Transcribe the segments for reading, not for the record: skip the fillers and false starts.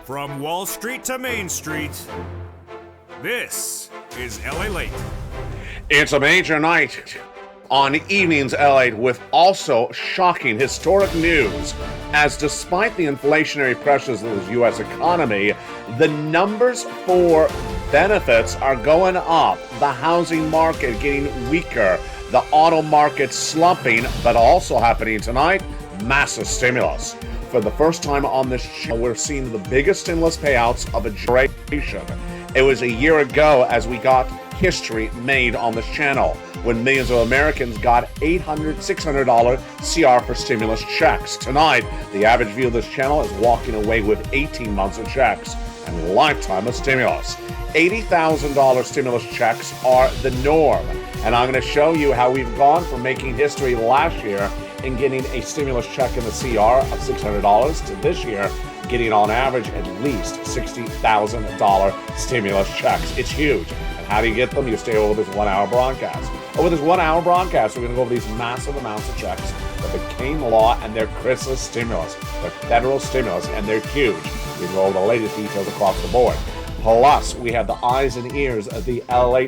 From Wall Street to Main Street, this is LA Late. It's a major night on Evenings LA with also shocking historic news, as despite the inflationary pressures of the U.S. economy, the numbers for benefits are going up, the housing market getting weaker, the auto market slumping, but also happening tonight, massive stimulus. For the first time on this show, we're seeing the biggest stimulus payouts of a generation. It was a year ago as we got history made on this channel when millions of Americans got $800, $600 CR for stimulus checks. Tonight, the average viewer of this channel is walking away with 18 months of checks and a lifetime of stimulus. $80,000 stimulus checks are the norm, and I'm going to show you how we've gone from making history last year and getting a stimulus check in the CR of $600 to this year getting on average at least $60,000 stimulus checks. It's huge. And how do you get them? You stay over this 1 hour broadcast. Over this 1 hour broadcast, we're going to go over these massive amounts of checks that became law, and they're Christmas stimulus. They're federal stimulus, and they're huge. We go over the latest details across the board. Plus, we have the eyes and ears of the LA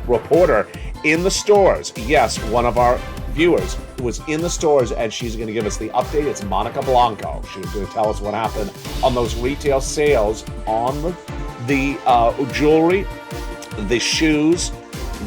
reporter in the stores. Yes, one of our viewers was in the stores, and she's going to give us the update. It's Monica Blanco. She's going to tell us what happened on those retail sales on the jewelry, the shoes,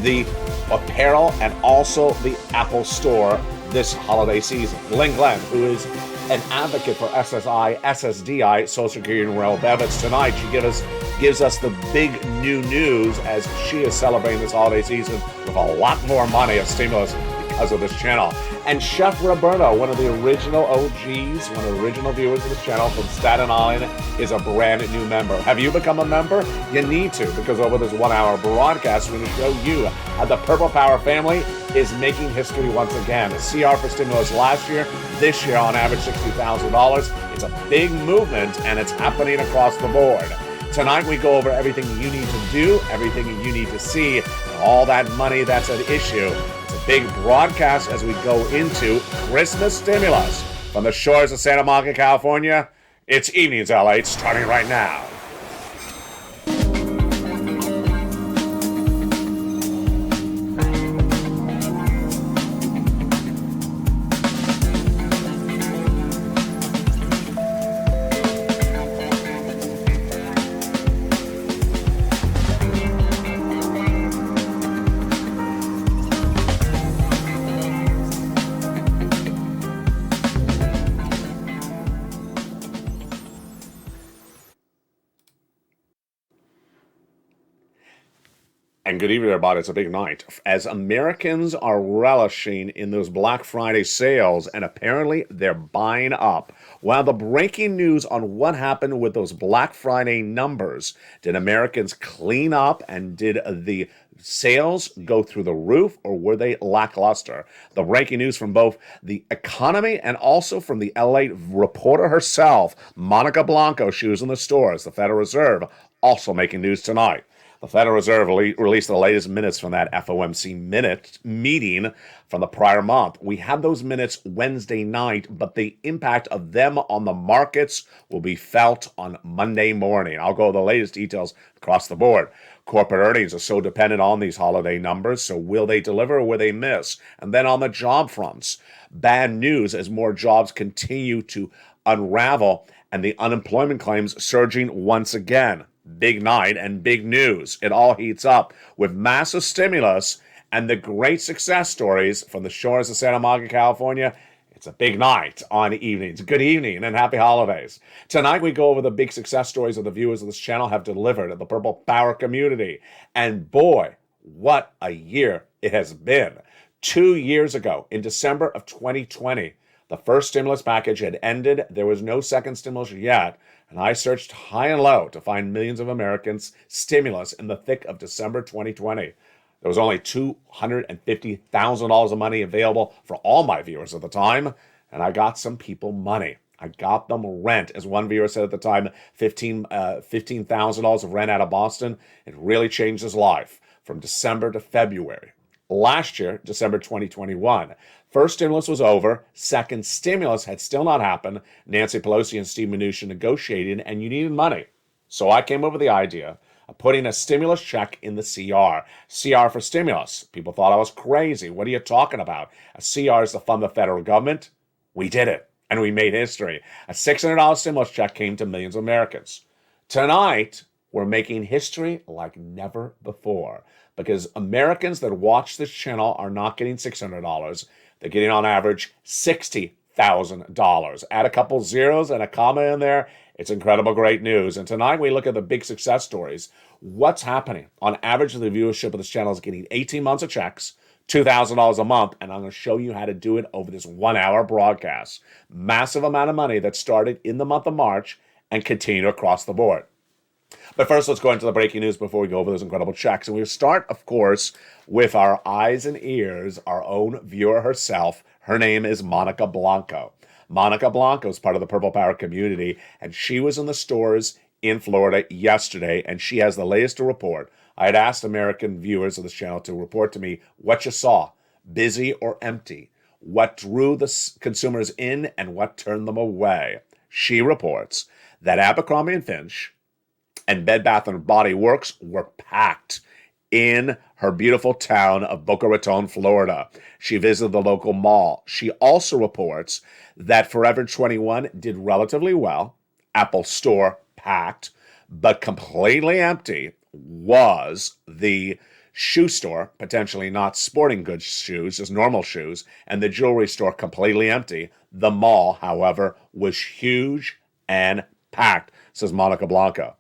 the apparel, and also the Apple Store this holiday season. Lynn Glenn, who is an advocate for SSI, SSDI, Social Security and Rail benefits, tonight she gives us the big new news as she is celebrating this holiday season with a lot more money of stimulus because of this channel. And Chef Roberto, one of the original OGs, one of the original viewers of this channel from Staten Island, is a brand new member. Have you become a member? You need to, because over this 1 hour broadcast, we're going to show you how the Purple Power family is making history once again. CR for stimulus last year, this year on average $60,000. It's a big movement, and it's happening across the board. Tonight we go over everything you need to do, everything you need to see, and all that money that's at issue. It's a big broadcast as we go into Christmas stimulus. From the shores of Santa Monica, California, it's Evenings LA, starting right now. And good evening, everybody. It's a big night as Americans are relishing in those Black Friday sales, and apparently they're buying up. Well, the breaking news on what happened with those Black Friday numbers. Did Americans clean up, and did the sales go through the roof, or were they lackluster? The breaking news from both the economy and also from the LA reporter herself, Monica Blanco. She was in the stores. The Federal Reserve also making news tonight. The Federal Reserve released the latest minutes from that FOMC meeting from the prior month. We had those minutes Wednesday night, but the impact of them on the markets will be felt on Monday morning. I'll go over the latest details across the board. Corporate earnings are so dependent on these holiday numbers, so will they deliver or will they miss? And then on the job fronts, bad news as more jobs continue to unravel and the unemployment claims surging once again. Big night and big news. It all heats up with massive stimulus and the great success stories from the shores of Santa Monica, California. It's a big night on Evenings. Good evening and happy holidays. Tonight we go over the big success stories that the viewers of this channel have delivered at the Purple Power community. And boy, what a year it has been. 2 years ago, in December of 2020, the first stimulus package had ended. There was no second stimulus yet. And I searched high and low to find millions of Americans' stimulus in the thick of December 2020. There was only $250,000 of money available for all my viewers at the time, and I got some people money. I got them rent. As one viewer said at the time, $15,000 of rent out of Boston. It really changed his life from December to February. Last year, December 2021, First stimulus was over. Second stimulus had still not happened. Nancy Pelosi and Steve Mnuchin negotiated, and you needed money. So I came up with the idea of putting a stimulus check in the CR. CR for stimulus. People thought I was crazy. What are you talking about? A CR is to fund the federal government. We did it, and we made history. A $600 stimulus check came to millions of Americans. Tonight, we're making history like never before because Americans that watch this channel are not getting $600. They're getting on average $60,000. Add a couple zeros and a comma in there. It's incredible, great news. And tonight we look at the big success stories. What's happening? On average, the viewership of this channel is getting 18 months of checks, $2,000 a month, and I'm going to show you how to do it over this 1 hour broadcast. Massive amount of money that started in the month of March and continue across the board. But first, let's go into the breaking news before we go over those incredible checks. And we'll start, of course, with our eyes and ears, our own viewer herself. Her name is Monica Blanco. Monica Blanco is part of the Purple Power community, and she was in the stores in Florida yesterday, and she has the latest to report. I had asked American viewers of this channel to report to me what you saw, busy or empty, what drew the consumers in and what turned them away. She reports that Abercrombie & Fitch and Bed Bath & Body Works were packed in her beautiful town of Boca Raton, Florida. She visited the local mall. She also reports that Forever 21 did relatively well. Apple Store packed, but completely empty was the shoe store, potentially not sporting goods shoes, just normal shoes, and the jewelry store completely empty. The mall, however, was huge and packed, says Monica Blanco.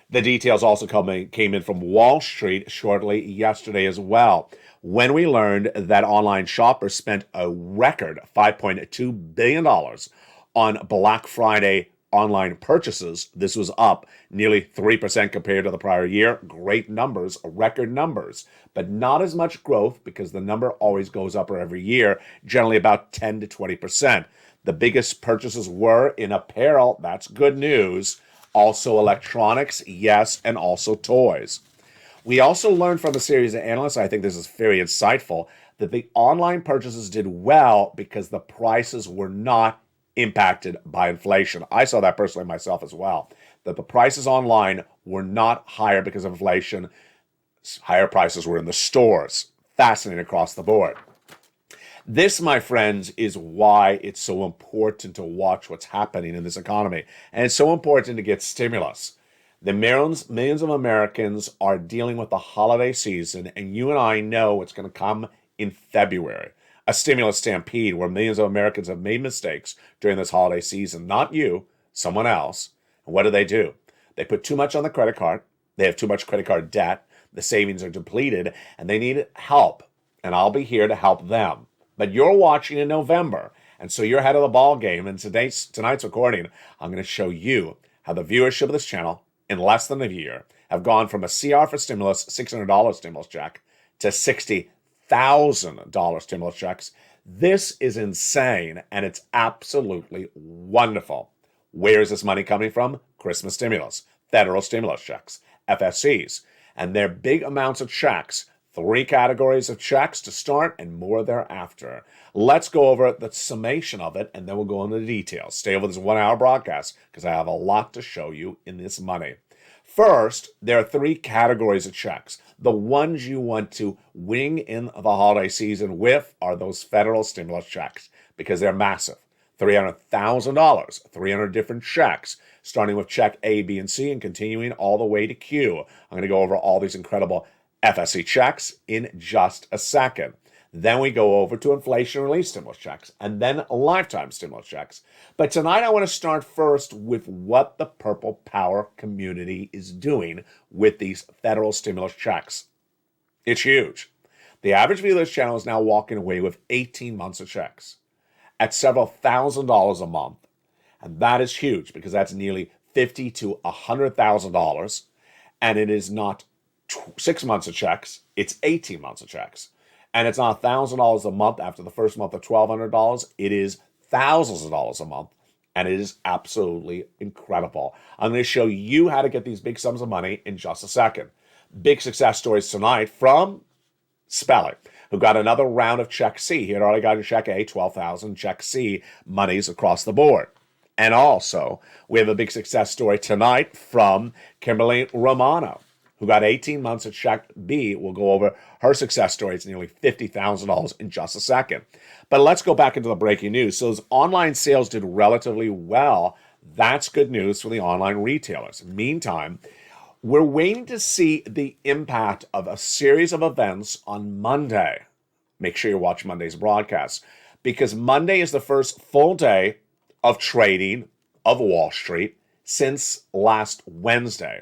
The details also came in from Wall Street shortly yesterday as well, when we learned that online shoppers spent a record $5.2 billion on Black Friday online purchases. This was up nearly 3% compared to the prior year. Great numbers, record numbers, but not as much growth because the number always goes up every year, generally about 10 to 20%. The biggest purchases were in apparel. That's good news. Also electronics, yes, and also toys. We also learned from a series of analysts, I think this is very insightful, that the online purchases did well because the prices were not impacted by inflation. I saw that personally myself as well, that the prices online were not higher because of inflation. Higher prices were in the stores. Fascinating across the board. This, my friends, is why it's so important to watch what's happening in this economy. And it's so important to get stimulus. The millions of Americans are dealing with the holiday season, and you and I know it's going to come in February. A stimulus stampede where millions of Americans have made mistakes during this holiday season. Not you, someone else. And what do? They put too much on the credit card. They have too much credit card debt. The savings are depleted, and they need help. And I'll be here to help them. But you're watching in November, and so you're ahead of the ball game. And tonight's recording, I'm going to show you how the viewership of this channel in less than a year have gone from a CR for stimulus, $600 stimulus check, to $60,000 stimulus checks. This is insane, and it's absolutely wonderful. Where is this money coming from? Christmas stimulus, federal stimulus checks, FSCs, and they're big amounts of checks. 3 categories of checks to start and more thereafter. Let's go over the summation of it, and then we'll go into the details. Stay over this 1 hour broadcast because I have a lot to show you in this money. First, there are 3 categories of checks. The ones you want to wing in the holiday season with are those federal stimulus checks because they're massive. $300,000, 300 different checks, starting with check A, B, and C and continuing all the way to Q. I'm going to go over all these incredible FSC checks in just a second. Then we go over to inflation relief stimulus checks and then lifetime stimulus checks. But tonight I want to start first with what the Purple Power community is doing with these federal stimulus checks. It's huge. The average viewer of this channel is now walking away with 18 months of checks at several $1,000s a month. And that is huge because that's nearly $50,000 to $100,000. And it is not 6 months of checks, it's 18 months of checks. And it's not $1,000 a month after the first month of $1,200. It is thousands of dollars a month. And it is absolutely incredible. I'm going to show you how to get these big sums of money in just a second. Big success stories tonight from spelling. who got another round of Check C. He had already got a Check A, 12,000, Check C monies across the board. And also, we have a big success story tonight from Kimberly Romano, who got 18 months at Check B. We'll go over her success story. It's nearly $50,000 in just a second. But let's go back into the breaking news. So those online sales did relatively well. That's good news for the online retailers. Meantime, we're waiting to see the impact of a series of events on Monday. Make sure you watch Monday's broadcast, because Monday is the first full day of trading of Wall Street since last Wednesday.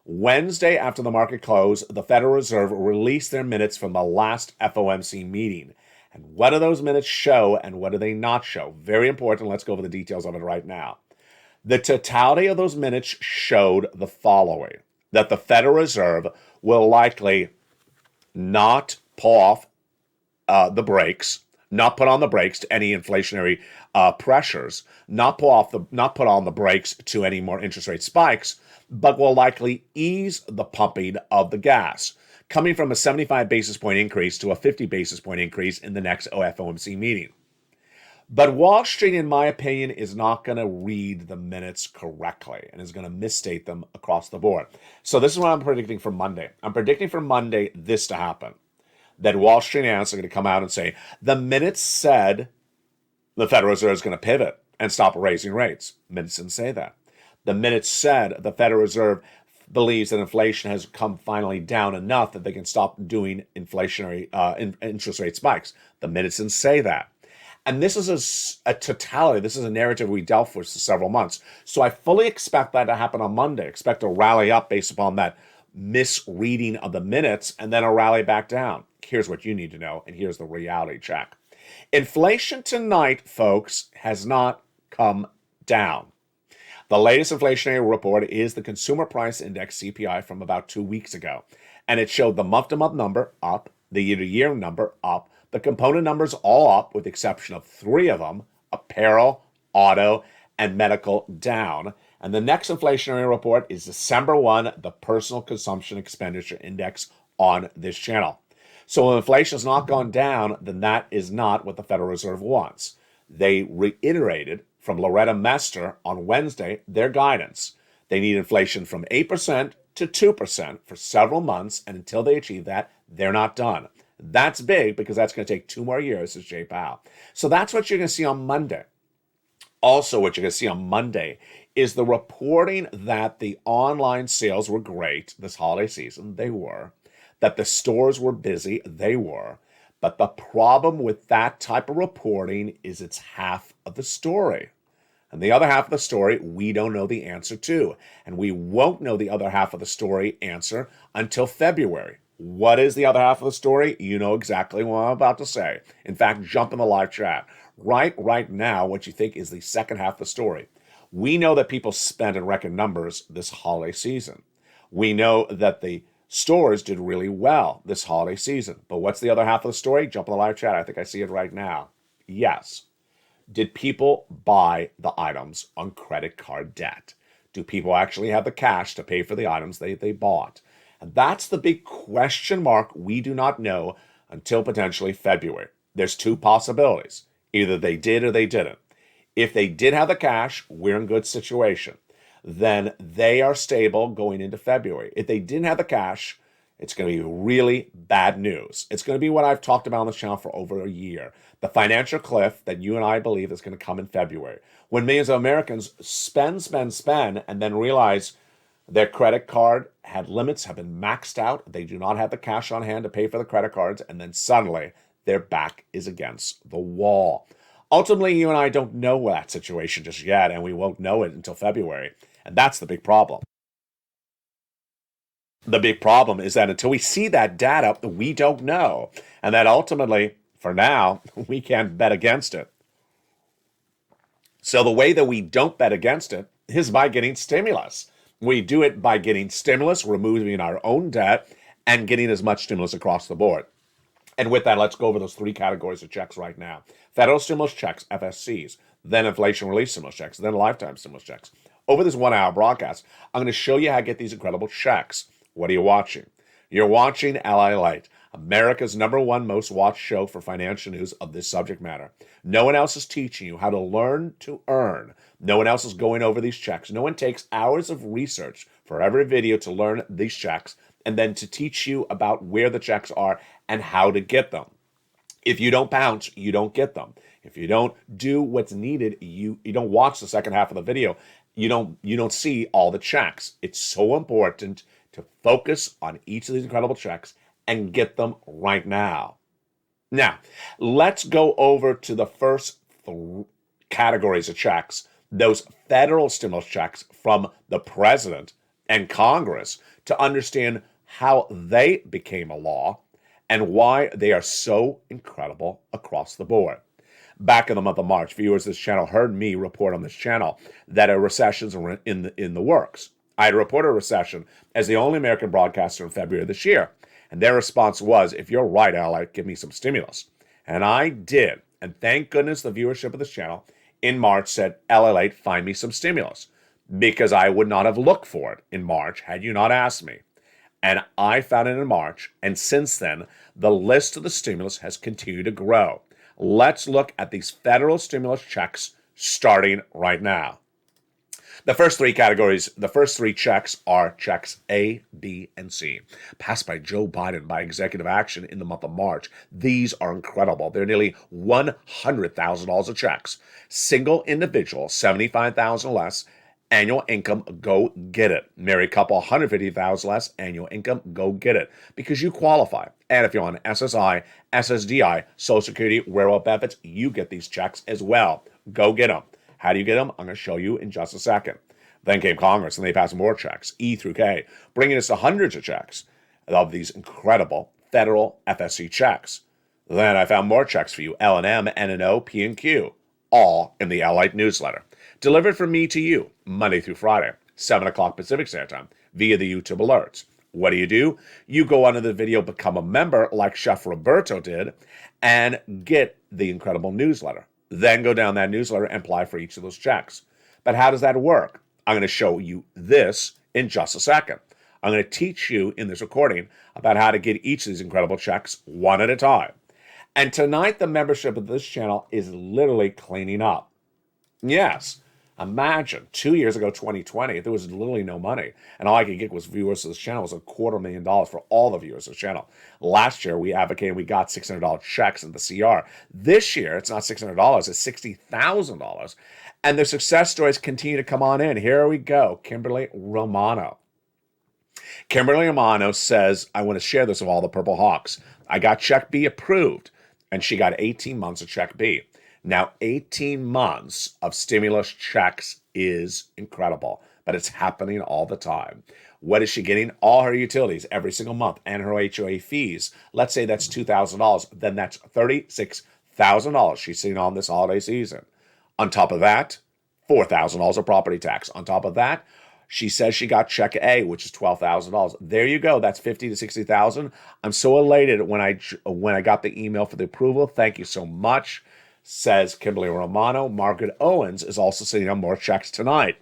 Wednesday, after the market closed, the Federal Reserve released their minutes from the last FOMC meeting. And what do those minutes show and what do they not show? Very important. Let's go over the details of it right now. The totality of those minutes showed the following: that the Federal Reserve will likely not pull off the brakes, not put on the brakes to any inflationary pressures, not put on the brakes to any more interest rate spikes, but will likely ease the pumping of the gas, coming from a 75 basis point increase to a 50 basis point increase in the next FOMC meeting. But Wall Street, in my opinion, is not going to read the minutes correctly and is going to misstate them across the board. So this is what I'm predicting for Monday. I'm predicting for Monday this to happen: that Wall Street analysts are going to come out and say, the minutes said the Federal Reserve is going to pivot and stop raising rates. Minutes didn't say that. The minutes said the Federal Reserve believes that inflation has come finally down enough that they can stop doing inflationary interest rate spikes. The minutes didn't say that. And this is a totality. This is a narrative we dealt with for several months. So I fully expect that to happen on Monday. Expect a rally up based upon that misreading of the minutes and then a rally back down. Here's what you need to know, and here's the reality check. Inflation tonight, folks, has not come down. The latest inflationary report is the Consumer Price Index, CPI, from about 2 weeks ago. And it showed the month-to-month number up, the year-to-year number up, the component numbers all up, with the exception of 3 of them: apparel, auto, and medical, down. And the next inflationary report is December 1, the Personal Consumption Expenditure Index on this channel. So if inflation has not gone down, then that is not what the Federal Reserve wants. They reiterated from Loretta Mester on Wednesday their guidance. They need inflation from 8% to 2% for several months, and until they achieve that, they're not done. That's big, because that's going to take 2 more years, says Jay Powell. So that's what you're going to see on Monday. Also, what you're going to see on Monday is the reporting that the online sales were great this holiday season. They were. That the stores were busy. They were. But the problem with that type of reporting is it's half of the story. And the other half of the story, we don't know the answer to. And we won't know the other half of the story answer until February. What is the other half of the story? You know exactly what I'm about to say. In fact, jump in the live chat. Right now, what you think is the second half of the story. We know that people spent in record numbers this holiday season. We know that the stores did really well this holiday season. But what's the other half of the story? Jump in the live chat. I think I see it right now. Yes. Did people buy the items on credit card debt? Do people actually have the cash to pay for the items they bought? And that's the big question mark we do not know until potentially February. There's 2 possibilities. Either they did or they didn't. If they did have the cash, we're in good situation. Then they are stable going into February. If they didn't have the cash, it's going to be really bad news. It's going to be what I've talked about on this channel for over a year. The financial cliff that you and I believe is going to come in February. When millions of Americans spend, and then realize their credit card had limits, have been maxed out, they do not have the cash on hand to pay for the credit cards, and then suddenly their back is against the wall. Ultimately, you and I don't know that situation just yet, and we won't know it until February. And that's the big problem. The big problem is that until we see that data, we don't know. And that ultimately, for now, we can't bet against it. So the way that we don't bet against it is by getting stimulus. We do it by getting stimulus, removing our own debt, and getting as much stimulus across the board. And with that, let's go over those 3 categories of checks right now. Federal stimulus checks, FSCs, then inflation relief stimulus checks, then lifetime stimulus checks. Over this 1-hour broadcast, I'm going to show you how to get these incredible checks. What are you watching? You're watching Ally Light. America's #1 most watched show for financial news of this subject matter. No one else is teaching you how to learn to earn. No one else is going over these checks. No one takes hours of research for every video to learn these checks and then to teach you about where the checks are and how to get them. If you don't bounce, you don't get them. If you don't do what's needed, you don't watch the second half of the video, you don't see all the checks. It's so important to focus on each of these incredible checks and get them right now. Now, let's go over to the first categories of checks, those federal stimulus checks from the president and Congress, to understand how they became a law and why they are so incredible across the board. Back in the month of March, viewers of this channel heard me report on this channel that a recession's in the works. I had reported a recession as the only American broadcaster in February of this year. And their response was, if you're right, Ally, give me some stimulus. And I did. And thank goodness the viewership of this channel in March said, LA8, find me some stimulus. Because I would not have looked for it in March had you not asked me. And I found it in March. And since then, the list of the stimulus has continued to grow. Let's look at these federal stimulus checks starting right now. The first three categories, the first three checks are checks A, B, and C, passed by Joe Biden by executive action in the month of March. These are incredible. They're nearly $100,000 of checks. Single individual, $75,000 less. Annual income, go get it. Married couple, $150,000 less. Annual income, go get it. Because you qualify. And if you're on SSI, SSDI, Social Security, Rural Benefits, you get these checks as well. Go get them. How do you get them? I'm going to show you in just a second. Then came Congress, and they passed more checks, E through K, bringing us to hundreds of checks of these incredible federal FSC checks. Then I found more checks for you, L&M, N&O, P and Q, all in the LA8 newsletter. Delivered from me to you, Monday through Friday, 7 o'clock Pacific Standard Time, via the YouTube alerts. What do? You go under the video, become a member like Chef Roberto did, and get the incredible newsletter. Then go down that newsletter and apply for each of those checks. But how does that work? I'm going to show you this in just a second. I'm going to teach you in this recording about how to get each of these incredible checks one at a time. And tonight, the membership of this channel is literally cleaning up. Yes, imagine 2 years ago, 2020, there was literally no money. And all I could get was viewers of this channel. It was $250,000 for all the viewers of the channel. Last year, we advocated, we got $600 checks in the CR. This year, it's not $600, it's $60,000. And the success stories continue to come on in. Here we go. Kimberly Romano. Kimberly Romano says, I want to share this with all the Purple Hawks. I got check B approved, and she got 18 months of check B. Now, 18 months of stimulus checks is incredible, but it's happening all the time. What is she getting? All her utilities every single month and her HOA fees. Let's say that's $2,000. Then that's $36,000 she's sitting on this holiday season. On top of that, $4,000 of property tax. On top of that, she says she got check A, which is $12,000. There you go. That's $50,000 to $60,000. I'm so elated when I got the email for the approval. Thank you so much, says Kimberly Romano. Margaret Owens is also sitting on more checks tonight.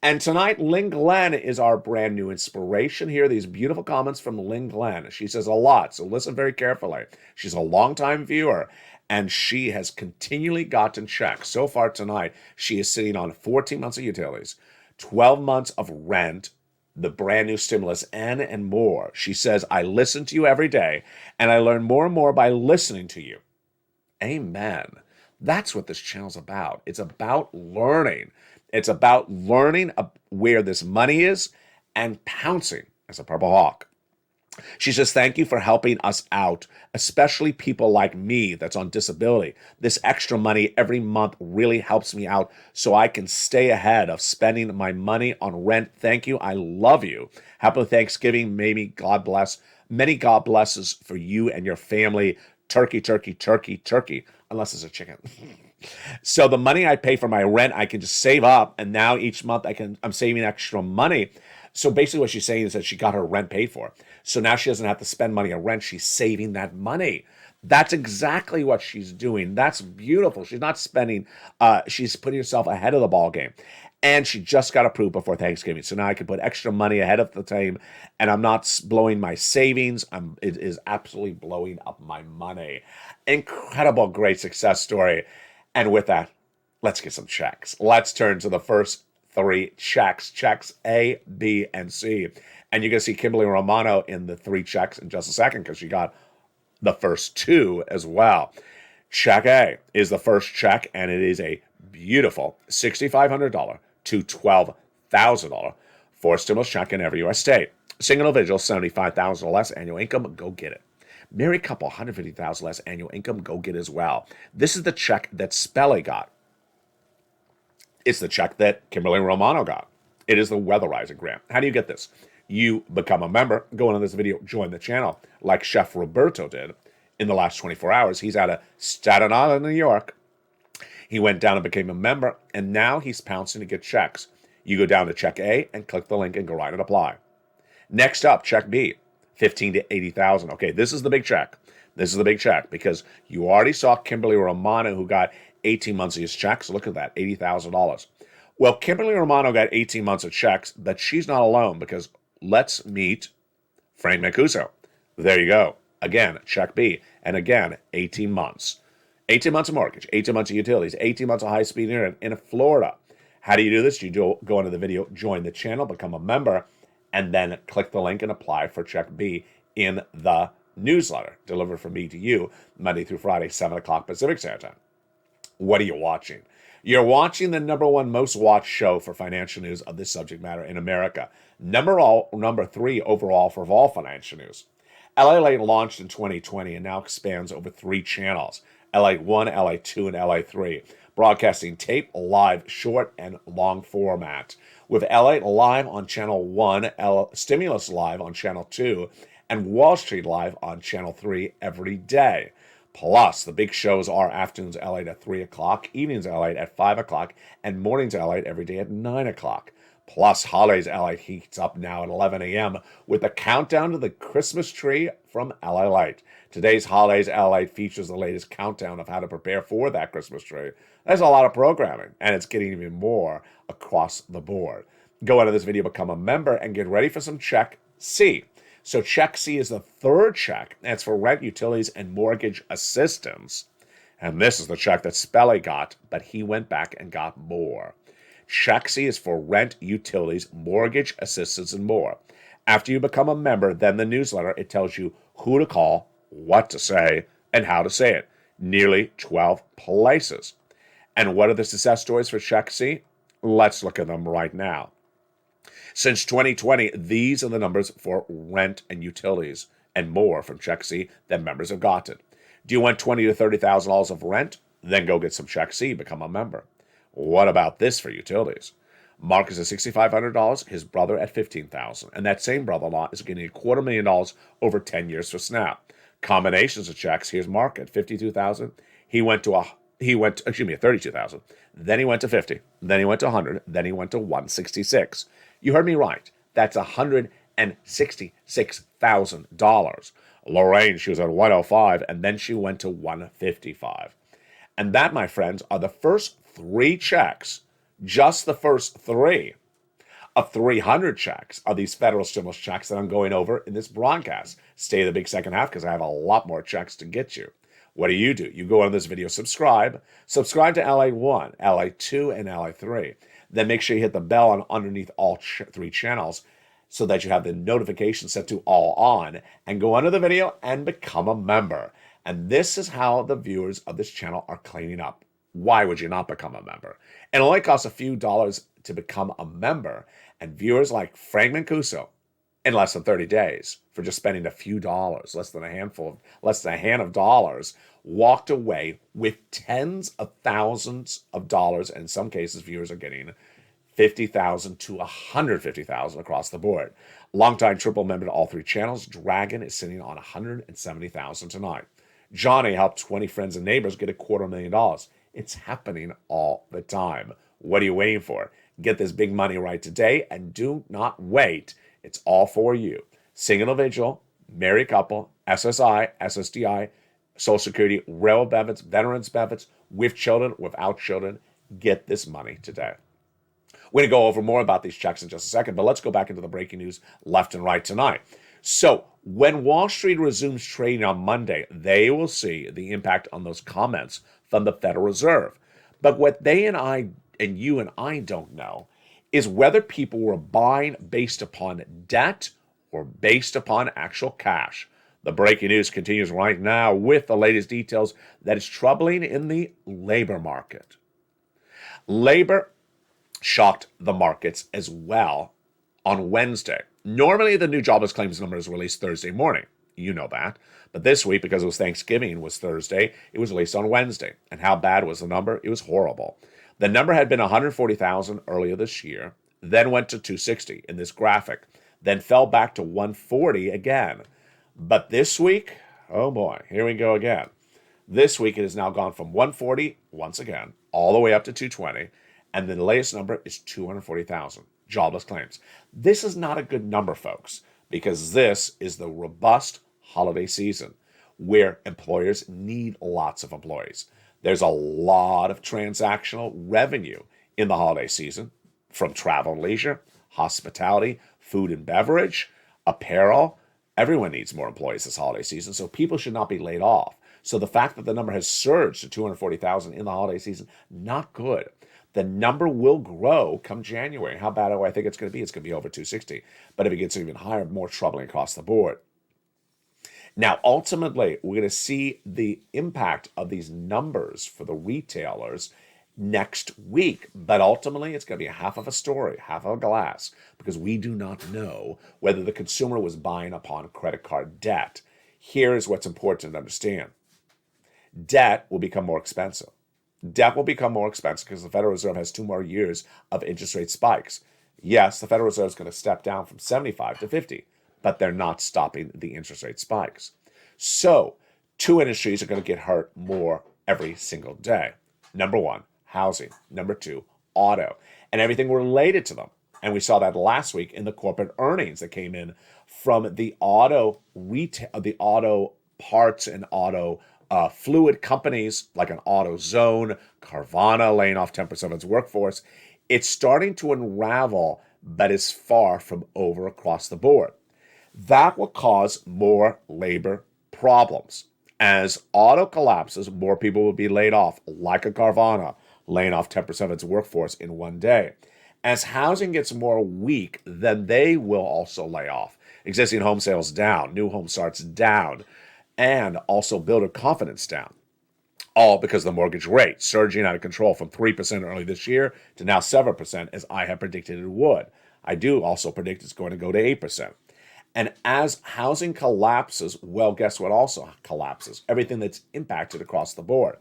And tonight, Lynn Glenn is our brand new inspiration. Here are these beautiful comments from Lynn Glenn. She says a lot, so listen very carefully. She's a longtime viewer, and she has continually gotten checks. So far tonight, she is sitting on 14 months of utilities, 12 months of rent, the brand new stimulus, and more. She says, I listen to you every day, and I learn more and more by listening to you. Amen. That's what this channel's about. It's about learning. It's about learning where this money is and pouncing as a Purple Hawk. She says, thank you for helping us out, especially people like me that's on disability. This extra money every month really helps me out so I can stay ahead of spending my money on rent. Thank you. I love you. Happy Thanksgiving. Maybe God bless. Many God blesses for you and your family. Turkey, turkey, turkey, turkey, unless it's a chicken. So the money I pay for my rent, I can just save up. And now each month I'm saving extra money. So basically what she's saying is that she got her rent paid for. So now she doesn't have to spend money on rent. She's saving that money. That's exactly what she's doing. That's beautiful. She's not spending, she's putting herself ahead of the ball game. And she just got approved before Thanksgiving. So now I can put extra money ahead of the time, and I'm not blowing my savings. It is absolutely blowing up my money. Incredible, great success story. And with that, let's get some checks. Let's turn to the first three checks. Checks A, B, and C. And you're going to see Kimberly Romano in the three checks in just a second because she got the first two as well. Check A is the first check, and it is a beautiful $6,500 to $12,000 for stimulus check in every U.S. state. Single individual, $75,000 or less annual income, go get it. Married couple, $150,000 less annual income, go get it as well. This is the check that Spelly got. It's the check that Kimberly Romano got. It is the Weatherizer grant. How do you get this? You become a member, go into this video, join the channel, like Chef Roberto did in the last 24 hours. He's out of Staten Island, New York. He went down and became a member, and now he's pouncing to get checks. You go down to check A and click the link and go right and apply. Next up, check B, $15,000 to $80,000. Okay, this is the big check. This is the big check because you already saw Kimberly Romano who got 18 months of his checks. Look at that, $80,000. Well, Kimberly Romano got 18 months of checks, but she's not alone because let's meet Frank Mancuso. There you go. Again, check B. And again, 18 months. 18 months of mortgage, 18 months of utilities, 18 months of high-speed internet in Florida. How do you do this? You go into the video, join the channel, become a member, and then click the link and apply for check B in the newsletter delivered from me to you Monday through Friday, 7 o'clock Pacific Standard Time. What are you watching? You're watching the #1 most watched show for financial news of this subject matter in America. Number 3 overall for all financial news. LA Late launched in 2020 and now expands over 3 channels. LA1, LA2, and LA3. Broadcasting tape, live, short, and long format. With LA Live on Channel 1, Stimulus Live on Channel 2, and Wall Street Live on Channel 3 every day. Plus, the big shows are Afternoons LA at 3 o'clock, Evenings LA at 5 o'clock, and Mornings LA every day at 9 o'clock. Plus, Holidays LA heats up now at 11 a.m. with the countdown to the Christmas tree from LA Light. Today's Holidays LA features the latest countdown of how to prepare for that Christmas tree. There's a lot of programming, and it's getting even more across the board. Go into this video, become a member, and get ready for some check C. So check C is the third check, and it's for rent, utilities, and mortgage assistance. And this is the check that Spelly got, but he went back and got more. Check C is for rent, utilities, mortgage assistance, and more. After you become a member, then the newsletter, it tells you who to call, what to say, and how to say it. Nearly 12 places. And what are the success stories for Check C? Let's look at them right now. Since 2020, these are the numbers for rent and utilities and more from Check C that members have gotten. Do you want $20,000 to $30,000 of rent? Then go get some Check C, become a member. What about this for utilities? Mark is at $6,500, his brother at $15,000, and that same brother-in-law is getting $250,000 over 10 years for SNAP. Combinations of checks. Here's Mark at $52,000. He went to $32,000. Then he went to $50,000. Then he went to $100,000. Then he went to $166,000. You heard me right. That's $166,000. Lorraine, she was at $105,000, and then she went to $155,000. And that, my friends, are the first 3 checks. Just the first 3 of 300 checks are these federal stimulus checks that I'm going over in this broadcast. Stay the big second half because I have a lot more checks to get you. What do? You go on this video, subscribe to LA1, LA2, and LA3. Then make sure you hit the bell on underneath all 3 channels so that you have the notification set to all on, and go under the video and become a member. And this is how the viewers of this channel are cleaning up. Why would you not become a member? It only costs a few dollars to become a member, and viewers like Frank Mancuso in less than 30 days for just spending a few dollars, less than a hand of dollars, walked away with tens of thousands of dollars. And in some cases, viewers are getting $50,000 to $150,000 across the board. Longtime triple member to all 3 channels, Dragon is sitting on $170,000 tonight. Johnny helped 20 friends and neighbors get $250,000. It's happening all the time. What are you waiting for? Get this big money right today, and do not wait. It's all for you. Single individual, married couple, SSI, SSDI, Social Security, railroad benefits, veterans benefits, with children, without children. Get this money today. We're going to go over more about these checks in just a second, but let's go back into the breaking news left and right tonight. So when Wall Street resumes trading on Monday, they will see the impact on those comments from the Federal Reserve. But what they and you and I don't know is whether people were buying based upon debt or based upon actual cash. The breaking news continues right now with the latest details that is troubling in the labor market. Labor shocked the markets as well on Wednesday. Normally, the new jobless claims number is released Thursday morning. You know that. But this week, because it was Thanksgiving, was Thursday, it was released on Wednesday. And how bad was the number? It was horrible. The number had been 140,000 earlier this year, then went to 260 in this graphic, then fell back to 140 again. But this week, oh boy, here we go again. This week, it has now gone from 140, once again, all the way up to 220, and the latest number is 240,000 jobless claims. This is not a good number, folks, because this is the robust holiday season where employers need lots of employees. There's a lot of transactional revenue in the holiday season from travel and leisure, hospitality, food and beverage, apparel. Everyone needs more employees this holiday season, so people should not be laid off. So the fact that the number has surged to 240,000 in the holiday season, not good. The number will grow come January. How bad do I think it's going to be? It's going to be over 260. But if it gets even higher, more troubling across the board. Now, ultimately, we're going to see the impact of these numbers for the retailers next week. But ultimately, it's going to be half of a story, half of a glass, because we do not know whether the consumer was buying upon credit card debt. Here is what's important to understand. Debt will become more expensive. Debt will become more expensive because the Federal Reserve has 2 more years of interest rate spikes. Yes, the Federal Reserve is going to step down from 75 to 50, but they're not stopping the interest rate spikes. So 2 industries are going to get hurt more every single day. Number 1, housing. Number 2, auto, and everything related to them. And we saw that last week in the corporate earnings that came in from the auto retail, the auto parts and auto fluid companies like an AutoZone, Carvana laying off 10% of its workforce. It's starting to unravel, but is far from over across the board. That will cause more labor problems. As auto collapses, more people will be laid off, like a Carvana, laying off 10% of its workforce in one day. As housing gets more weak, then they will also lay off. Existing home sales down, new home starts down, and also builder confidence down. All because the mortgage rate surging out of control from 3% early this year to now 7%, as I have predicted it would. I do also predict it's going to go to 8%. And as housing collapses, well, guess what also collapses? Everything that's impacted across the board.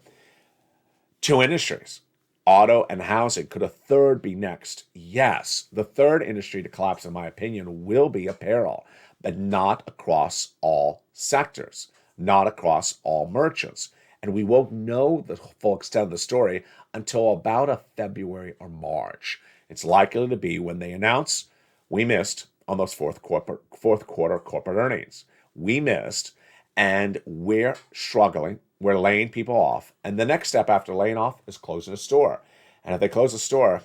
2 industries, auto and housing. Could a third be next? Yes. The third industry to collapse, in my opinion, will be apparel, but not across all sectors, not across all merchants. And we won't know the full extent of the story until about a February or March. It's likely to be when they announce we missed on those fourth quarter corporate earnings. We missed, and we're struggling. We're laying people off. And the next step after laying off is closing a store. And if they close a store,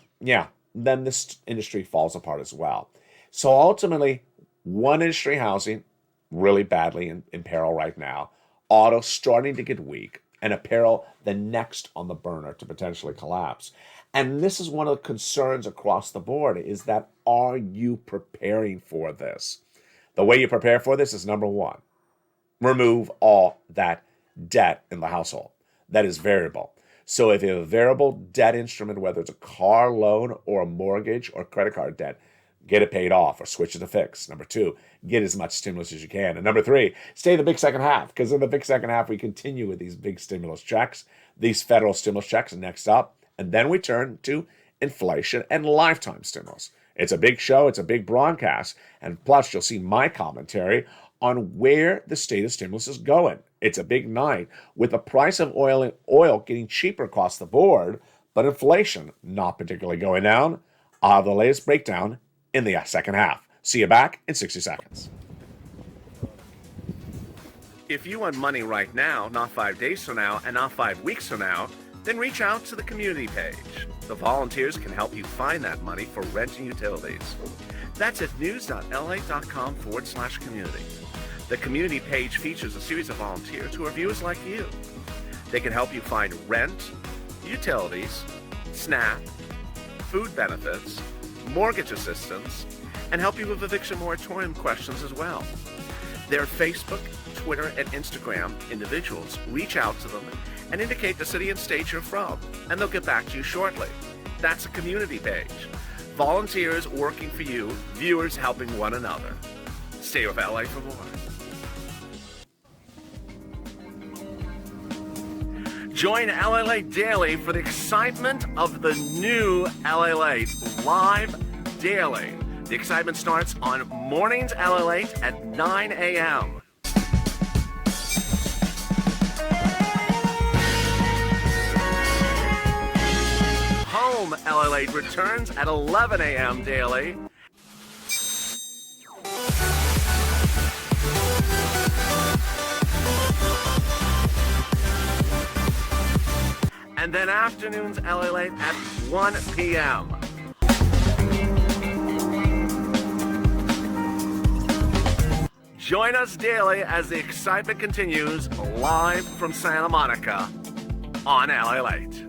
then this industry falls apart as well. So ultimately, one industry, housing, really badly in peril right now. Auto starting to get weak, and apparel the next on the burner to potentially collapse. And this is one of the concerns across the board, is that are you preparing for this? The way you prepare for this is, number 1, remove all that debt in the household. That is variable. So if you have a variable debt instrument, whether it's a car loan or a mortgage or credit card debt, get it paid off or switch it to fixed. Number 2, get as much stimulus as you can. And number 3, stay the big second half, because in the big second half, we continue with these big stimulus checks, these federal stimulus checks next up, and then we turn to inflation and lifetime stimulus. It's a big show. It's a big broadcast. And plus, you'll see my commentary on where the state of stimulus is going. It's a big night with the price of oil getting cheaper across the board, but inflation not particularly going down. I'll have the latest breakdown in the second half. See you back in 60 seconds. If you want money right now, not 5 days from now, and not 5 weeks from now, then reach out to the community page. The volunteers can help you find that money for rent and utilities. That's at news.la.com/community. The community page features a series of volunteers who are viewers like you. They can help you find rent, utilities, SNAP, food benefits, mortgage assistance, and help you with eviction moratorium questions as well. Their Facebook, Twitter, and Instagram individuals reach out to them and indicate the city and state you're from, and they'll get back to you shortly. That's a community page. Volunteers working for you, viewers helping one another. Stay with LA for more. Join LA Daily for the excitement of the new LA live daily. The excitement starts on mornings LA at 9 a.m. Home LA returns at 11 a.m. daily. And then afternoons LA at 1 p.m. Join us daily as the excitement continues live from Santa Monica on LA Late.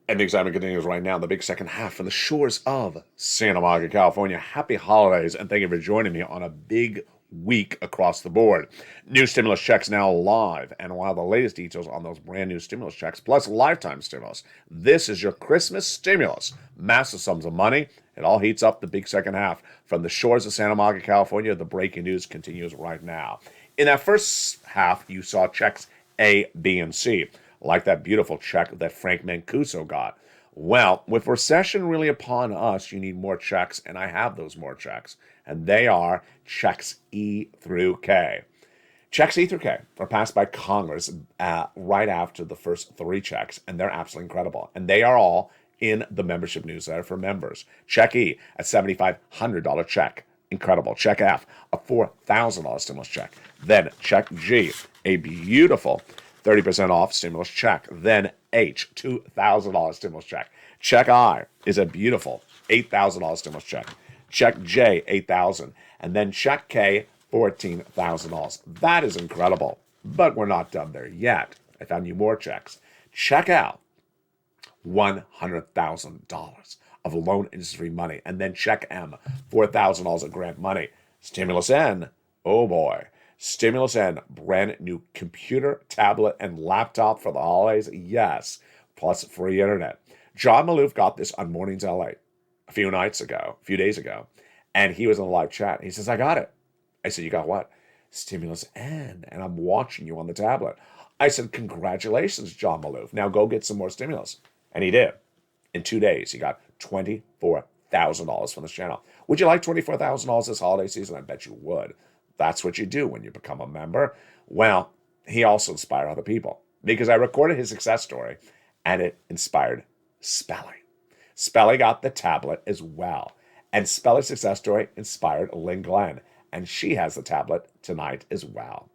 And the excitement continues right now, the big second half from the shores of Santa Monica, California. Happy holidays, and thank you for joining me on a big week across the board. New stimulus checks now live, and while the latest details on those brand new stimulus checks, plus lifetime stimulus, this is your Christmas stimulus. Massive sums of money. It all heats up the big second half. From the shores of Santa Monica, California, the breaking news continues right now. In that first half, you saw checks A, B, and C, like that beautiful check that Frank Mancuso got. Well, with recession really upon us, you need more checks, and I have those more checks, and they are checks E through K. Checks E through K are passed by Congress right after the first 3 checks, and they're absolutely incredible, and they are all in the membership newsletter for members. Check E, a $7,500 check. Incredible. Check F, a $4,000 stimulus check. Then check G, a beautiful 30% off stimulus check. Then H, $2,000 stimulus check. Check I is a beautiful $8,000 stimulus check. Check J, $8,000. And then check K, $14,000. That is incredible. But we're not done there yet. I found you more checks. Check out $100,000 of loan industry money. And then check M, $4,000 of grant money. Stimulus N, oh boy. Stimulus N, brand new computer, tablet, and laptop for the holidays. Yes, plus free internet. John Maloof got this on Mornings LA a few days ago, and he was in a live chat. He says, I got it. I said, you got what? Stimulus N, and I'm watching you on the tablet. I said, congratulations, John Maloof. Now go get some more stimulus. And he did. In 2 days, he got $24,000 from this channel. Would you like $24,000 this holiday season? I bet you would. That's what you do when you become a member. Well, he also inspired other people because I recorded his success story and it inspired Spelly. Spelly got the tablet as well. And Spelly's success story inspired Lynn Glenn. And she has the tablet tonight as well.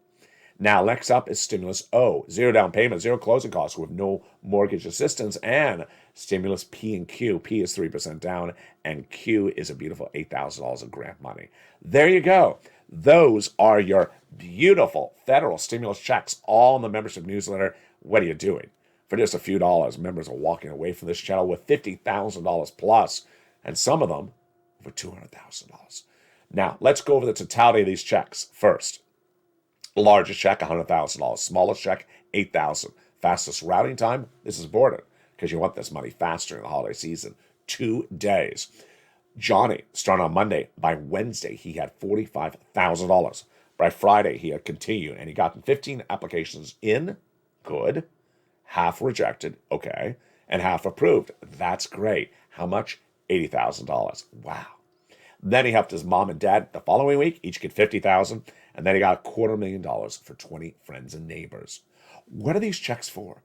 Now, next up is Stimulus O. 0 down payment, 0 closing costs with no mortgage assistance. And Stimulus P and Q. P is 3% down. And Q is a beautiful $8,000 of grant money. There you go. Those are your beautiful federal stimulus checks, all in the membership newsletter. What are you doing? For just a few dollars, members are walking away from this channel with $50,000 plus, and some of them over $200,000. Now, let's go over the totality of these checks first. Largest check, $100,000. Smallest check, $8,000. Fastest routing time, this is important because you want this money faster in the holiday season. 2 days. Johnny, starting on Monday, by Wednesday, he had $45,000. By Friday, he had continued, and he got 15 applications in, good, half rejected, okay, and half approved. That's great. How much? $80,000. Wow. Then he helped his mom and dad the following week, each get $50,000, and then he got $250,000 for 20 friends and neighbors. What are these checks for?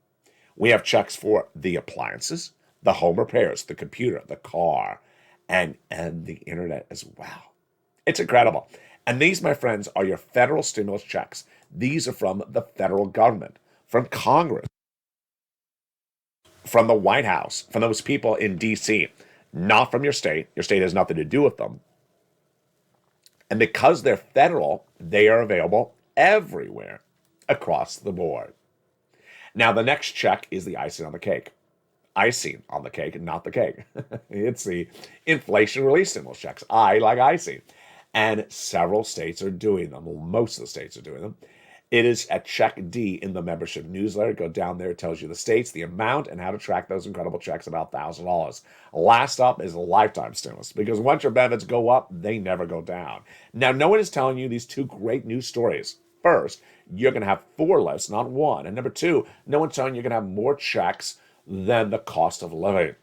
We have checks for the appliances, the home repairs, the computer, the car, and the internet as well. It's incredible. And these, my friends, are your federal stimulus checks. These are from the federal government, from Congress, from the White House, from those people in DC, not from your state. Your state has nothing to do with them. And because they're federal, they are available everywhere across the board. Now, the next check is the icing on the cake. Icing on the cake, not the cake. It's the inflation relief stimulus checks. I like icing. And several states are doing them. Well, most of the states are doing them. It is at Check D in the membership newsletter. Go down there. It tells you the states, the amount, and how to track those incredible checks, about $1,000. Last up is a lifetime stimulus, because once your benefits go up, they never go down. Now, no one is telling you these two great news stories. First, you're going to have 4 lists, not 1. And number 2, no one's telling you you're going to have more checks than the cost of living.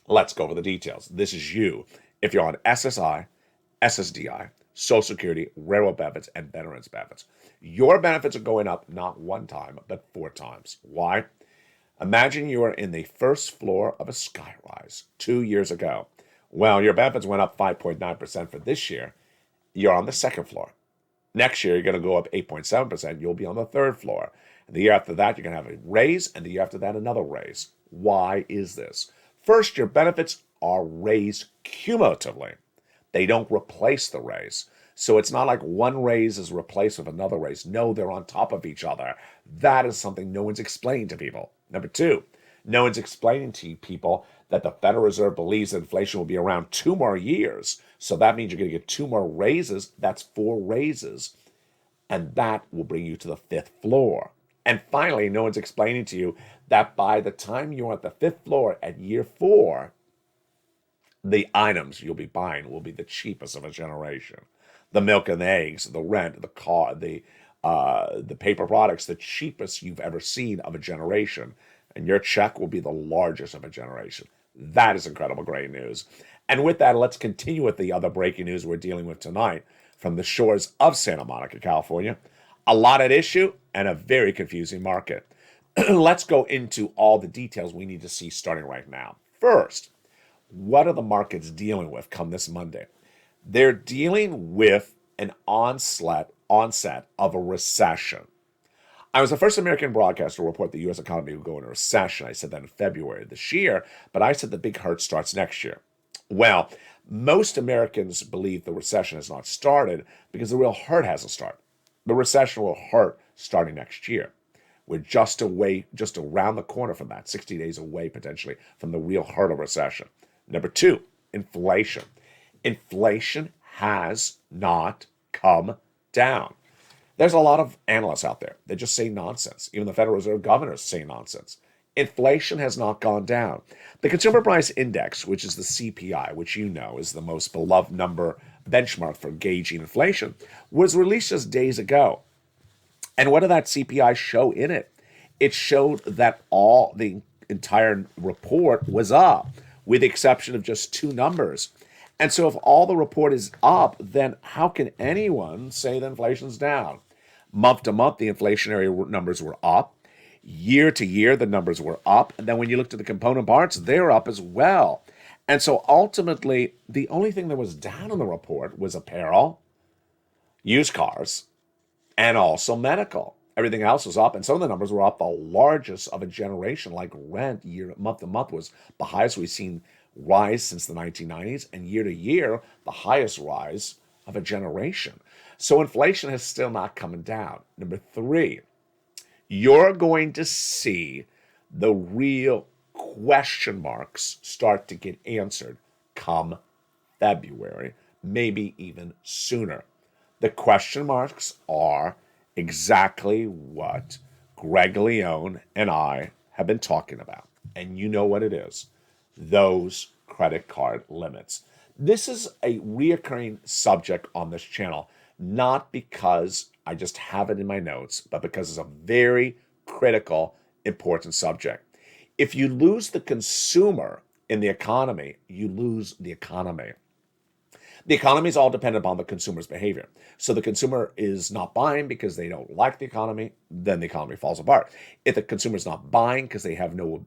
Let's go over the details. This is you. If you're on SSI, SSDI, Social Security, railroad benefits, and veterans benefits. Your benefits are going up not 1 time, but 4 times. Why? Imagine you are in the first floor of a skyrise 2 years ago. Well, your benefits went up 5.9% for this year. You're on the 2nd floor. Next year, you're going to go up 8.7%. You'll be on the 3rd floor. And the year after that, you're going to have a raise, and the year after that, another raise. Why is this? First, your benefits are raised cumulatively. They don't replace the raise. So it's not like one raise is replaced with another raise. No, they're on top of each other. That is something no one's explaining to people. Number 2, no one's explaining to people that the Federal Reserve believes that inflation will be around 2 more years. So that means you're going to get 2 more raises. That's 4 raises. And that will bring you to the 5th floor. And finally, no one's explaining to you that by the time you're at the 5th floor at year 4, the items you'll be buying will be the cheapest of a generation. The milk and the eggs, the rent, the car, the paper products, the cheapest you've ever seen of a generation. And your check will be the largest of a generation. That is incredible, great news. And with that, let's continue with the other breaking news we're dealing with tonight from the shores of Santa Monica, California. A lot at issue and a very confusing market. Let's go into all the details we need to see starting right now. First, what are the markets dealing with come this Monday? They're dealing with an onset of a recession. I was the first American broadcaster to report the U.S. economy would go into recession. I said that in February of this year, but I said the big hurt starts next year. Well, most Americans believe the recession has not started because the real hurt hasn't started. The recession will hurt starting next year. We're just around the corner from that, 60 days away potentially from the real hurt of recession. Number 2, inflation. Inflation has not come down. There's a lot of analysts out there that just say nonsense. Even the Federal Reserve governors say nonsense. Inflation has not gone down. The Consumer Price Index, which is the CPI, which you know is the most beloved number benchmark for gauging inflation, was released just days ago. And what did that CPI show in it? It showed that the entire report was up, with the exception of just 2 numbers. And so if all the report is up, then how can anyone say that inflation's down? Month to month, the inflationary numbers were up. Year to year, the numbers were up. And then when you looked at the component parts, they're up as well. And so ultimately, the only thing that was down in the report was apparel, used cars, and also medical. Everything else was up, and some of the numbers were up the largest of a generation, like rent month to month was the highest we've seen rise since the 1990s, and year to year, the highest rise of a generation. So inflation has still not come down. Number 3, you're going to see the real question marks start to get answered come February, maybe even sooner. The question marks are exactly what Greg Leone and I have been talking about. And you know what it is. Those credit card limits. This is a reoccurring subject on this channel, not because I just have it in my notes, but because it's a very critical, important subject. If you lose the consumer in the economy, you lose the economy. The economy is all dependent upon the consumer's behavior. So the consumer is not buying because they don't like the economy, then the economy falls apart. If the consumer is not buying because they have no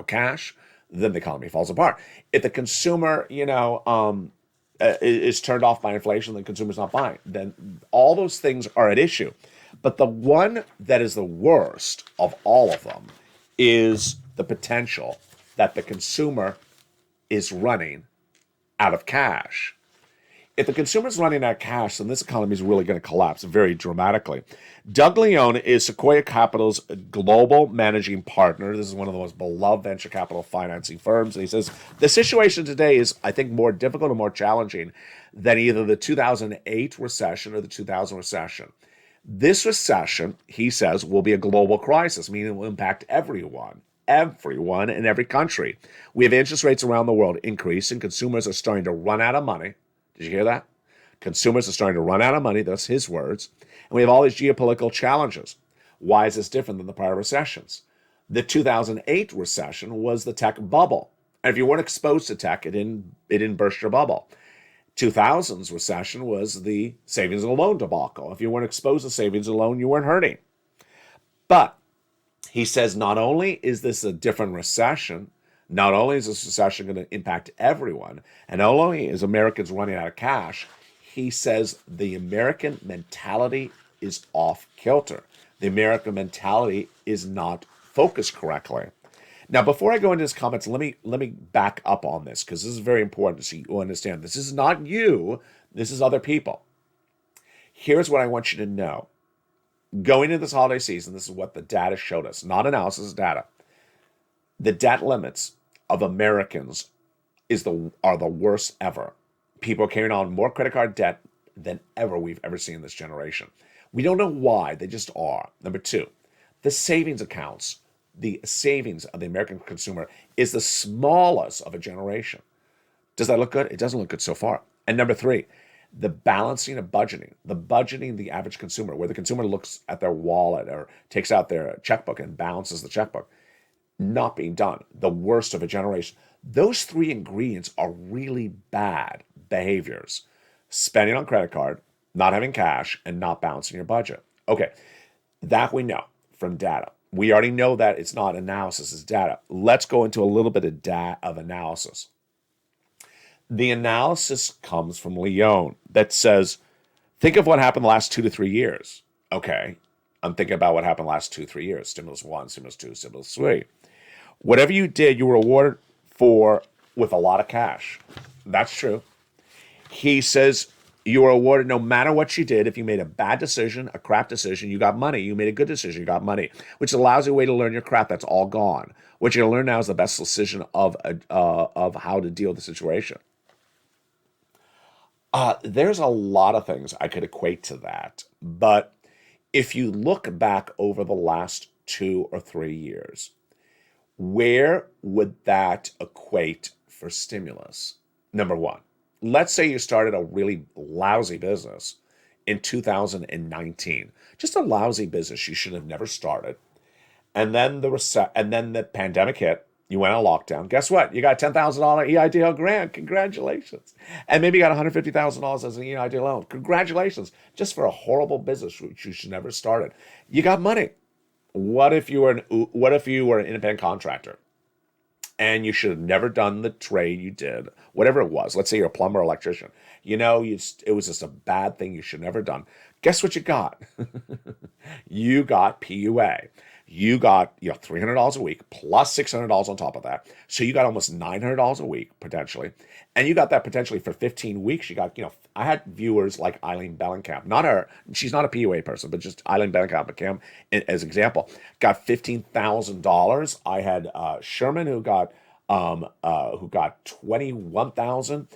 cash, then the economy falls apart. If the consumer, is turned off by inflation, then consumers not buying. Then all those things are at issue. But the one that is the worst of all of them is the potential that the consumer is running out of cash. If the consumer's running out of cash, then this economy is really going to collapse very dramatically. Doug Leone is Sequoia Capital's global managing partner. This is one of the most beloved venture capital financing firms. And he says, the situation today is, I think, more difficult and more challenging than either the 2008 recession or the 2000 recession. This recession, he says, will be a global crisis, meaning it will impact everyone in every country. We have interest rates around the world increasing. Consumers are starting to run out of money. Did you hear that? Consumers are starting to run out of money. That's his words. And we have all these geopolitical challenges. Why is this different than the prior recessions? The 2008 recession was the tech bubble. And if you weren't exposed to tech, it didn't burst your bubble. 2000's recession was the savings and loan debacle. If you weren't exposed to savings and loan, you weren't hurting. But he says not only is this a different recession, not only is this recession going to impact everyone, and not only is Americans running out of cash, he says the American mentality is off kilter. The American mentality is not focused correctly. Now, before I go into his comments, let me back up on this, because this is very important so you understand. This is not you. This is other people. Here's what I want you to know. Going into this holiday season, this is what the data showed us. Not analysis, data. The debt limits of Americans are the worst ever. People are carrying on more credit card debt than ever we've ever seen in this generation. We don't know why. They just are. Number two, the savings accounts. The savings of the American consumer is the smallest of a generation. Does that look good? It doesn't look good so far. And number three, the balancing of budgeting, the average consumer, where the consumer looks at their wallet or takes out their checkbook and balances the checkbook, not being done. The worst of a generation. Those three ingredients are really bad behaviors. Spending on credit card, not having cash, and not balancing your budget. Okay, that we know from data. We already know that it's not analysis, it's data. Let's go into a little bit of analysis. The analysis comes from Leone that says, think of what happened the last 2 to 3 years. Okay, I'm thinking about what happened the last 2, 3 years. Stimulus 1, stimulus 2, stimulus 3. Whatever you did, you were rewarded for with a lot of cash. That's true. He says you were awarded no matter what you did. If you made a bad decision, a crap decision, you got money. You made a good decision, you got money, which is a lousy way to learn your crap. That's all gone. What you're going to learn now is the best decision of how to deal with the situation. There's a lot of things I could equate to that. But if you look back over the last 2 or 3 years, where would that equate for stimulus? Number one, let's say you started a really lousy business in 2019, just a lousy business you should have never started. And then the pandemic hit. You went on lockdown. Guess what? You got a $10,000 EIDL grant. Congratulations. And maybe you got $150,000 as an EIDL loan. Congratulations. Just for a horrible business which you should never started. You got money. What if you were an independent contractor and you should have never done the trade you did, whatever it was? Let's say you're a plumber or electrician. It was just a bad thing you should have never done. Guess what you got? You got PUA. You got $300 a week plus $600 on top of that. So you got almost $900 a week potentially. And you got that potentially for 15 weeks. You got, I had viewers like Eileen Bellenkamp, not her, she's not a PUA person, but just Eileen Bellenkamp as example, got $15,000. I had Sherman who got $21,000.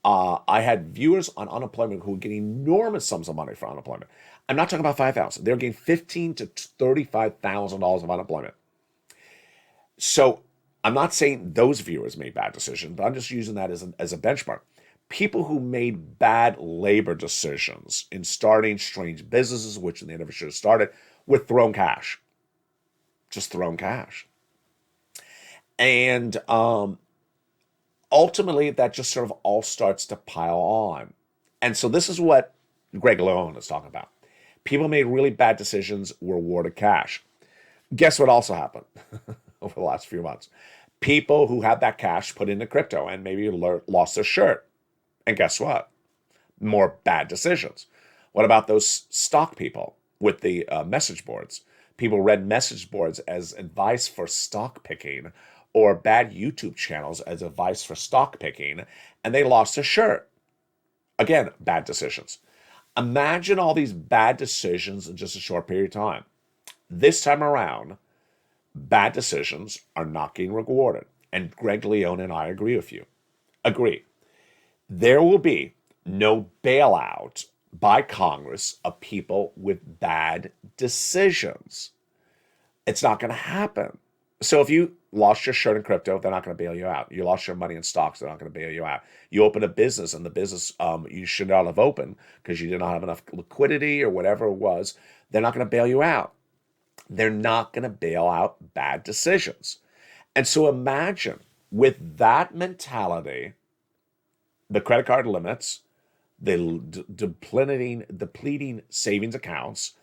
I had viewers on unemployment who were getting enormous sums of money for unemployment. I'm not talking about $5,000. They're getting $15,000 to $35,000 of unemployment. So I'm not saying those viewers made bad decisions, but I'm just using that as a benchmark. People who made bad labor decisions in starting strange businesses, which they never should have started, were thrown cash. Just thrown cash. And ultimately, that just sort of all starts to pile on. And so this is what Greg Leone is talking about. People made really bad decisions, were awarded cash. Guess what also happened over the last few months? People who had that cash put into crypto and maybe lost their shirt. And guess what? More bad decisions. What about those stock people with the message boards? People read message boards as advice for stock picking or bad YouTube channels as advice for stock picking, and they lost their shirt. Again, bad decisions. Imagine all these bad decisions in just a short period of time. This time around, bad decisions are not getting rewarded. And Greg Leone and I agree with you. Agree. There will be no bailout by Congress of people with bad decisions. It's not going to happen. So if you lost your shirt in crypto, they're not going to bail you out. You lost your money in stocks, they're not going to bail you out. You open a business and the business you should not have opened because you did not have enough liquidity or whatever it was, they're not going to bail you out. They're not going to bail out bad decisions. And so imagine with that mentality, the credit card limits, the depleting savings accounts,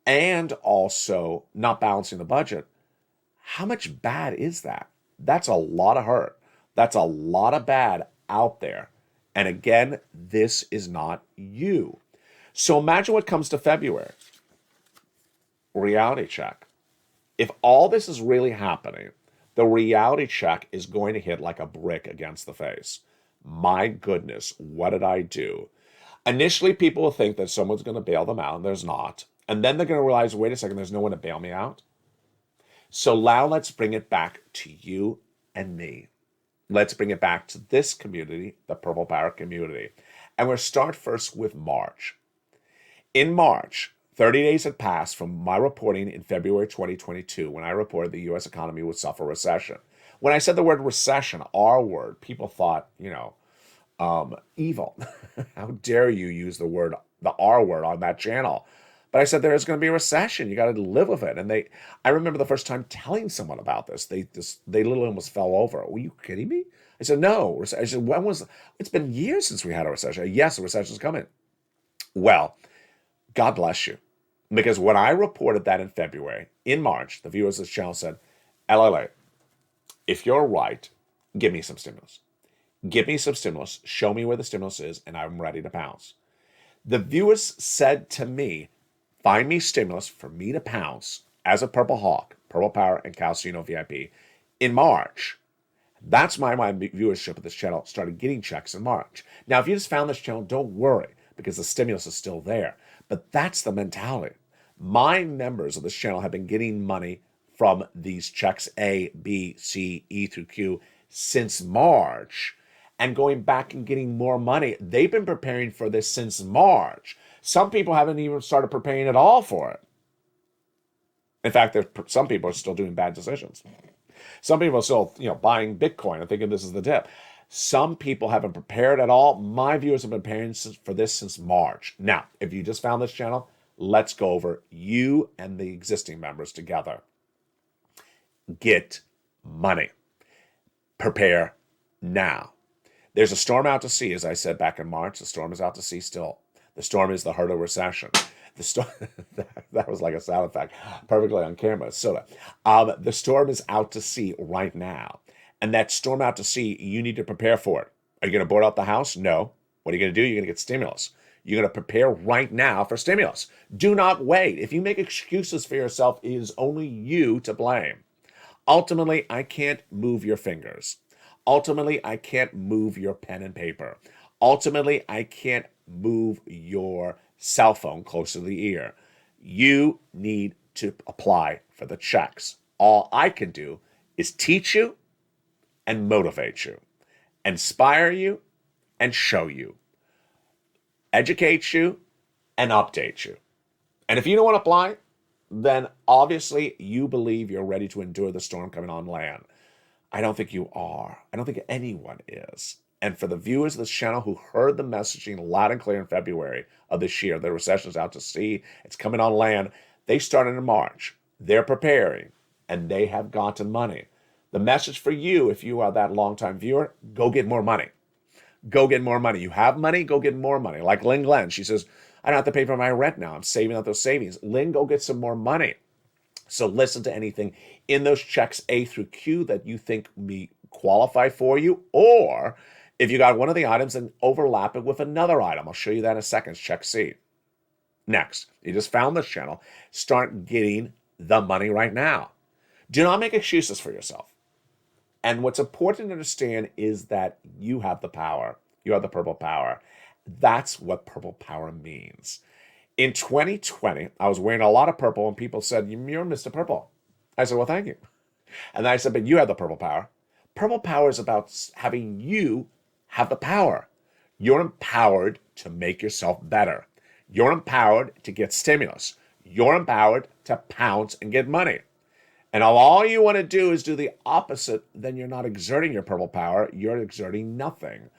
and also not balancing the budget, how much bad is that? That's a lot of hurt. That's a lot of bad out there. And again, this is not you. So imagine what comes to February. Reality check. If all this is really happening, the reality check is going to hit like a brick against the face. My goodness, what did I do? Initially, people will think that someone's going to bail them out, and there's not. And then they're going to realize, wait a second, there's no one to bail me out. So now let's bring it back to you and me. Let's bring it back to this community, the Purple Power community. And we'll start first with March. In March, 30 days had passed from my reporting in February 2022 when I reported the U.S. economy would suffer recession. When I said the word recession, R word, people thought, evil. How dare you use the R word on that channel? But I said there is going to be a recession. You got to live with it. And I remember the first time telling someone about this. They literally almost fell over. Were you kidding me? I said, no. I said, it's been years since we had a recession. Yes, a recession's coming. Well, God bless you. Because when I reported that in February, in March, the viewers of this channel said, LLA, if you're right, give me some stimulus. Give me some stimulus. Show me where the stimulus is, and I'm ready to pounce. The viewers said to me, find me stimulus for me to pounce as a Purple Hawk, Purple Power, and Calcino VIP in March. That's why my viewership of this channel started getting checks in March. Now, if you just found this channel, don't worry, because the stimulus is still there. But that's the mentality. My members of this channel have been getting money from these checks A, B, C, E through Q since March, and going back and getting more money. They've been preparing for this since March. Some people haven't even started preparing at all for it. In fact, some people are still doing bad decisions. Some people are still, buying Bitcoin and thinking this is the dip. Some people haven't prepared at all. My viewers have been preparing for this since March. Now, if you just found this channel, let's go over you and the existing members together. Get money. Prepare now. There's a storm out to sea, as I said back in March. The storm is out to sea still. The storm is the heart of recession. The storm, that was like a sound effect, perfectly on camera. The storm is out to sea right now. And that storm out to sea, you need to prepare for it. Are you going to board out the house? No. What are you going to do? You're going to get stimulus. You're going to prepare right now for stimulus. Do not wait. If you make excuses for yourself, it is only you to blame. Ultimately, I can't move your fingers. Ultimately, I can't move your pen and paper. Ultimately, I can't move your cell phone close to the ear. You need to apply for the checks. All I can do is teach you and motivate you, inspire you and show you, educate you and update you. And if you don't want to apply, then obviously you believe you're ready to endure the storm coming on land. I don't think you are. I don't think anyone is. And for the viewers of this channel who heard the messaging loud and clear in February of this year, the recession's out to sea, it's coming on land, they started in March. They're preparing, and they have gotten money. The message for you, if you are that longtime viewer, go get more money. Go get more money. You have money, go get more money. Like Lynn Glenn, she says, I don't have to pay for my rent now. I'm saving up those savings. Lynn, go get some more money. So listen to anything in those checks A through Q that you think may qualify for you, or If you got one of the items, then overlap it with another item. I'll show you that in a second. Check C. Next, you just found this channel. Start getting the money right now. Do not make excuses for yourself. And what's important to understand is that you have the power. You have the purple power. That's what purple power means. In 2020, I was wearing a lot of purple and people said, "You're Mr. Purple." I said, "Well, thank you." And I said, "But you have the purple power." Purple power is about having you have the power. You're empowered to make yourself better. You're empowered to get stimulus. You're empowered to pounce and get money. And if all you want to do is do the opposite, then you're not exerting your purple power. You're exerting nothing.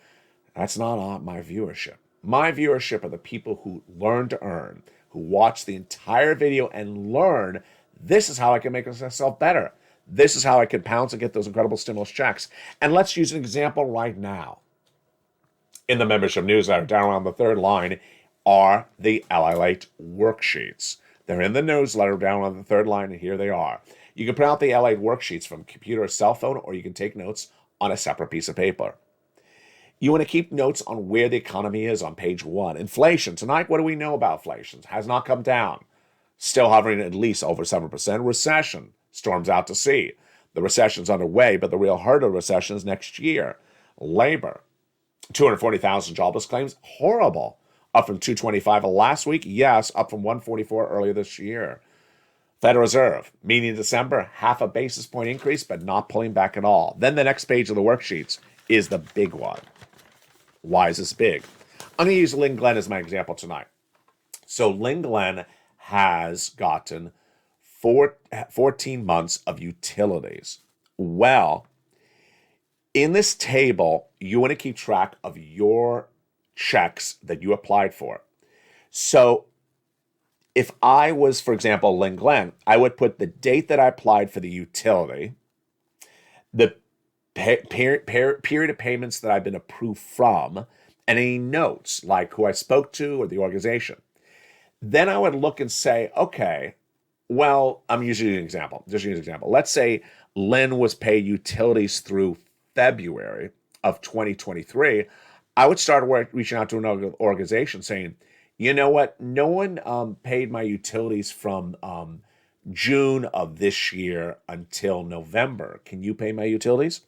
That's not my viewership. My viewership are the people who learn to earn, who watch the entire video and learn, this is how I can make myself better. This is how I can pounce and get those incredible stimulus checks. And let's use an example right now. In the membership newsletter, down around the third line, are the LATE worksheets. They're in the newsletter down on the third line, and here they are. You can print out the LATE worksheets from computer or cell phone, or you can take notes on a separate piece of paper. You want to keep notes on where the economy is on page 1. Inflation. Tonight, what do we know about inflation? It has not come down. Still hovering at least over 7%. Recession. Storms out to sea. The recession's underway, but the real hurt of the recession is next year. Labor. 240,000 jobless claims. Horrible. Up from 225 last week. Yes, up from 144 earlier this year. Federal Reserve, meeting in December, half a basis point increase, but not pulling back at all. Then the next page of the worksheets is the big one. Why is this big? I'm going to use Lynn Glenn as my example tonight. So Lynn Glenn has gotten 14 months of utilities. Well, in this table, you want to keep track of your checks that you applied for. So if I was, for example, Lynn Glenn, I would put the date that I applied for the utility, the period of payments that I've been approved from, and any notes like who I spoke to or the organization. Then I would look and say, okay, well, I'm using an example. Just use an example. Let's say Lynn was paid utilities through February of 2023. I would start reaching out to an organization saying, you know what? No one paid my utilities from June of this year until November. Can you pay my utilities?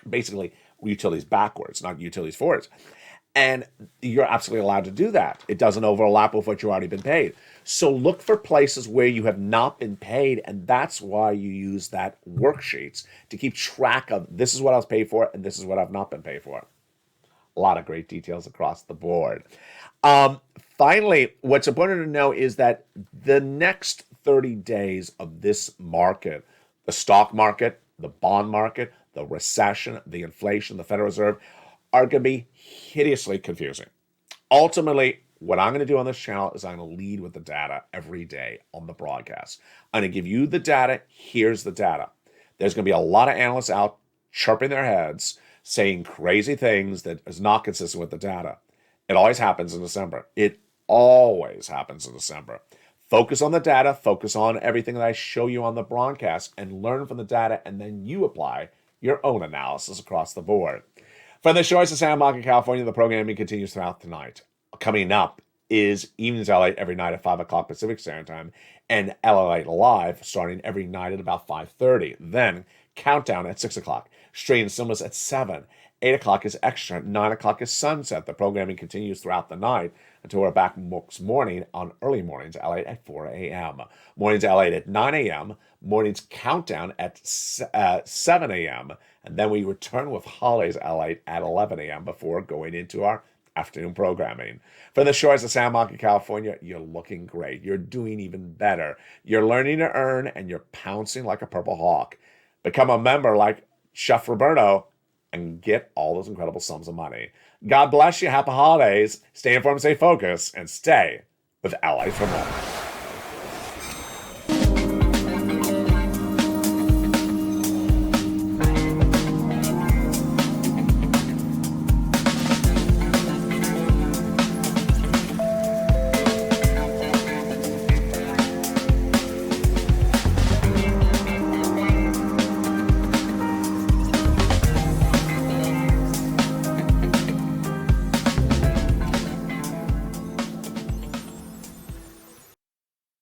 Basically, utilities backwards, not utilities forwards. And you're absolutely allowed to do that. It doesn't overlap with what you've already been paid. So look for places where you have not been paid, and that's why you use that worksheets to keep track of this is what I was paid for and this is what I've not been paid for. A lot of great details across the board. Finally, what's important to know is that the next 30 days of this market, the stock market, the bond market, the recession, the inflation, the Federal Reserve, are going to be hideously confusing. Ultimately, what I'm going to do on this channel is I'm going to lead with the data every day on the broadcast. I'm going to give you the data. Here's the data. There's going to be a lot of analysts out chirping their heads, saying crazy things that is not consistent with the data. It always happens in December. It always happens in December. Focus on the data, focus on everything that I show you on the broadcast, and learn from the data, and then you apply your own analysis across the board. From the shores of Santa Monica, California, the programming continues throughout the night. Coming up is Evenings LA every night at 5 o'clock Pacific Standard Time, and LA Live starting every night at about 5:30. Then Countdown at 6 o'clock. Straight and Stillness at 7. 8 o'clock is Extra. 9 o'clock is Sunset. The programming continues throughout the night until we're back next morning on Early Mornings LA at 4 a.m. Mornings LA at 9 a.m. Mornings Countdown at 7 a.m. And then we return with Holidays LA at 11 a.m. before going into our afternoon programming. From the shores of Santa Monica, California, you're looking great. You're doing even better. You're learning to earn, and you're pouncing like a purple hawk. Become a member like Chef Roberto and get all those incredible sums of money. God bless you. Happy holidays. Stay informed, stay focused, and stay with Allies for More.